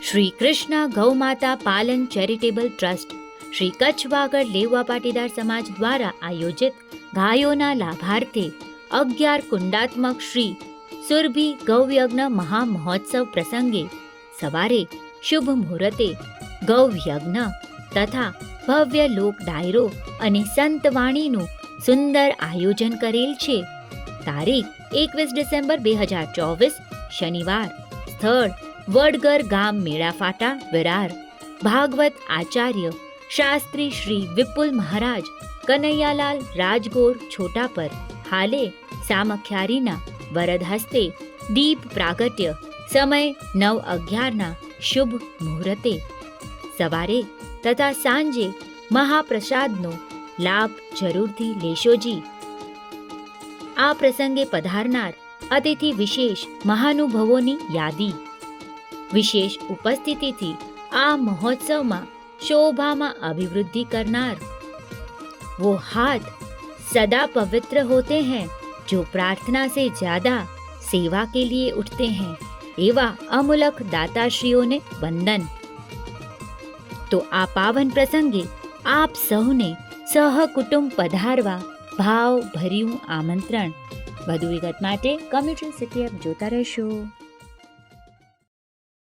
શ્રી કૃષ્ણ ગૌમાતા પાલન charitable trust Shri Kutch Vagad લેવા પાટીદાર સમાજ દ્વારા આયોજિત ગાયોના લાભાર્થે 11 કુંડાત્મક શ્રી સુરભી ગૌયજ્ઞ મહામહોત્સવ પ્રસંગે સવારે શુભ મુહૂર્તે ગૌયજ્ઞ તથા ભવ્ય લોક ડાયરો અને સંતવાણીનું સુંદર આયોજન કરેલ છે. તારીખ 21 ડિસેમ્બર 2024 શનિવાર. સ્થળ વડગર ગામ મેળાફાટા વિરાર. ભાગવત આચાર્ય શાસ્ત્રી શ્રી વિપુલ મહારાજ કનૈયાલાલ રાજગોર છોટાપર. હાલે સામખ્યારીના વરદ હસ્તે દીપ પ્રાગટ્ય. સમય 9:11 શુભ મુહૂર્તે. સવારે તથા સાંજે મહાપ્રસાદનો લાભ જરૂરથી લેશોજી. આ પ્રસંગે પધારનાર અતિથિ વિશેષ મહાનુભવોની યાદી. વિશેષ ઉપસ્થિતિથી આ મહોત્સવમાં शोभाમાં अभिवृद्धि करनार वो हाथ सदा पवित्र होते हैं जो प्रार्थना से ज्यादा सेवा के लिए उठते हैं. एवा अमूलक दाताश्रीओने वंदन. तो आ पावन प्रसंगे आप सौने सहकुटुंब पधारवा भाव भर्યું आमंत्रण. વધુ વિગત માટે કમ્યુનિટી સિટી એપ જોતા રહેશો.